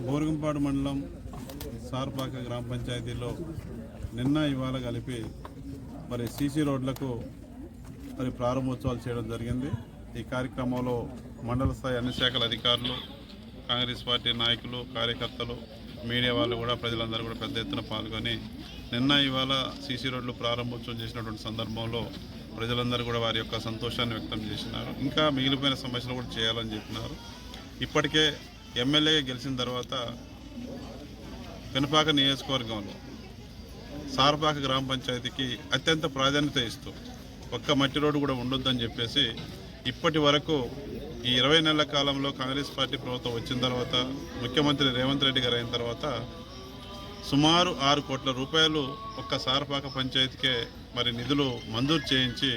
బోర్గంపాడు మండలం సార్పాక గ్రామ పంచాయతీలో నిన్న ఇవాళ కలిపి మరి సీసీ రోడ్లకు మరి ప్రారంభోత్సవాలు చేయడం జరిగింది. ఈ కార్యక్రమంలో మండల స్థాయి అన్ని శాఖల అధికారులు, కాంగ్రెస్ పార్టీ నాయకులు, కార్యకర్తలు, మీడియా వాళ్ళు కూడా ప్రజలందరూ కూడా పెద్ద ఎత్తున పాల్గొని నిన్న ఇవాళ సీసీ రోడ్లు ప్రారంభోత్సవం చేసినటువంటి సందర్భంలో ప్రజలందరూ కూడా వారి యొక్క సంతోషాన్ని వ్యక్తం చేసినారు. ఇంకా మిగిలిపోయిన సమస్యలు కూడా చేయాలని చెప్పినారు. ఇప్పటికే ఎమ్మెల్యేగా గెలిచిన తర్వాత పెనుపాక నియోజకవర్గంలో సార్పాక గ్రామ పంచాయతీకి అత్యంత ప్రాధాన్యత ఇస్తూ ఒక్క మట్టి రోడ్డు కూడా ఉండొద్దని చెప్పేసి ఇప్పటి వరకు ఈ 20 నెలల కాలంలో కాంగ్రెస్ పార్టీ ప్రభుత్వం వచ్చిన తర్వాత ముఖ్యమంత్రి రేవంత్ రెడ్డి గారు అయిన తర్వాత సుమారు 6 కోట్ల రూపాయలు ఒక్క సార్పాక పంచాయతీకే మరి నిధులు మంజూరు చేయించి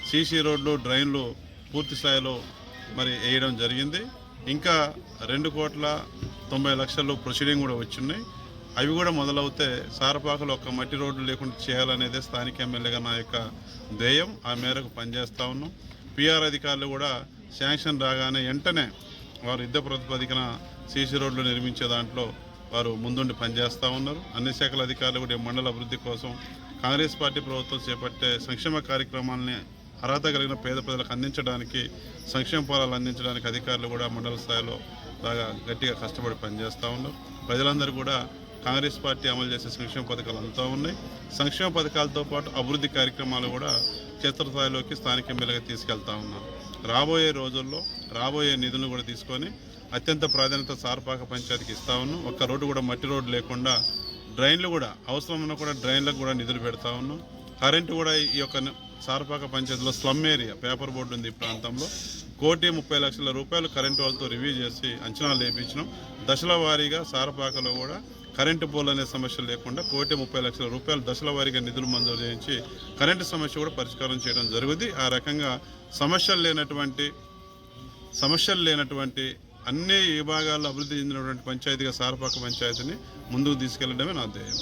సీసీ రోడ్లు, డ్రైన్లు పూర్తి స్థాయిలో మరి వేయడం జరిగింది. ఇంకా 2,90,00,000 ప్రొసీడింగ్ కూడా వచ్చినాయి. అవి కూడా మొదలవుతే సారపాకలో ఒక్క మట్టి రోడ్లు లేకుండా చేయాలనేదే స్థానిక ఎమ్మెల్యేగా నా యొక్క ధ్యేయం. ఆ మేరకు పనిచేస్తూ ఉన్నాం. పిఆర్ అధికారులు కూడా శాంక్షన్ రాగానే వెంటనే వారు యుద్ధ ప్రాతిపదికన సీసీ రోడ్లు నిర్మించే దాంట్లో వారు ముందుండి పనిచేస్తూ ఉన్నారు. అన్ని శాఖల అధికారులు కూడా మండల అభివృద్ధి కోసం కాంగ్రెస్ పార్టీ ప్రభుత్వం చేపట్టే సంక్షేమ కార్యక్రమాలని అర్హత కలిగిన పేద ప్రజలకు అందించడానికి, సంక్షేమ ఫలాలు అందించడానికి అధికారులు కూడా మండల స్థాయిలో బాగా గట్టిగా కష్టపడి పనిచేస్తూ ఉన్నారు. ప్రజలందరూ కూడా కాంగ్రెస్ పార్టీ అమలు చేసే సంక్షేమ పథకాలు అంతా ఉన్నాయి. సంక్షేమ పథకాలతో పాటు అభివృద్ధి కార్యక్రమాలు కూడా క్షేత్రస్థాయిలోకి స్థానిక ఎమ్మెల్యేగా తీసుకెళ్తా ఉన్నాం. రాబోయే రోజుల్లో రాబోయే నిధులను కూడా తీసుకొని అత్యంత ప్రాధాన్యత సార్పాక పంచాయతీకి ఇస్తా ఉన్నాం. ఒక్క రోడ్డు కూడా మట్టి రోడ్డు లేకుండా డ్రైన్లు కూడా అవసరం ఉన్నా కూడా డ్రైన్లకు కూడా నిధులు పెడతా ఉన్నాం. కరెంటు కూడా ఈ యొక్క సార్పాక పంచాయతీలో స్లమ్ ఏరియా పేపర్ బోర్డు ఉంది. ఈ ప్రాంతంలో 1,30,00,000 కరెంటు వాళ్ళతో రివ్యూ చేసి అంచనాలు వేయించినాం. దశల వారీగా సారపాకలో కూడా కరెంటు పోల్ అనే సమస్య లేకుండా 1,30,00,000 దశల వారీగా నిధులు మంజూరు చేయించి కరెంటు సమస్య కూడా పరిష్కారం చేయడం జరుగుతుంది. ఆ రకంగా సమస్యలు లేనటువంటి అన్ని విభాగాల్లో అభివృద్ధి చెందినటువంటి పంచాయతీగా సారపాక పంచాయతీని ముందుకు తీసుకెళ్లడమే నా ధ్యేయం.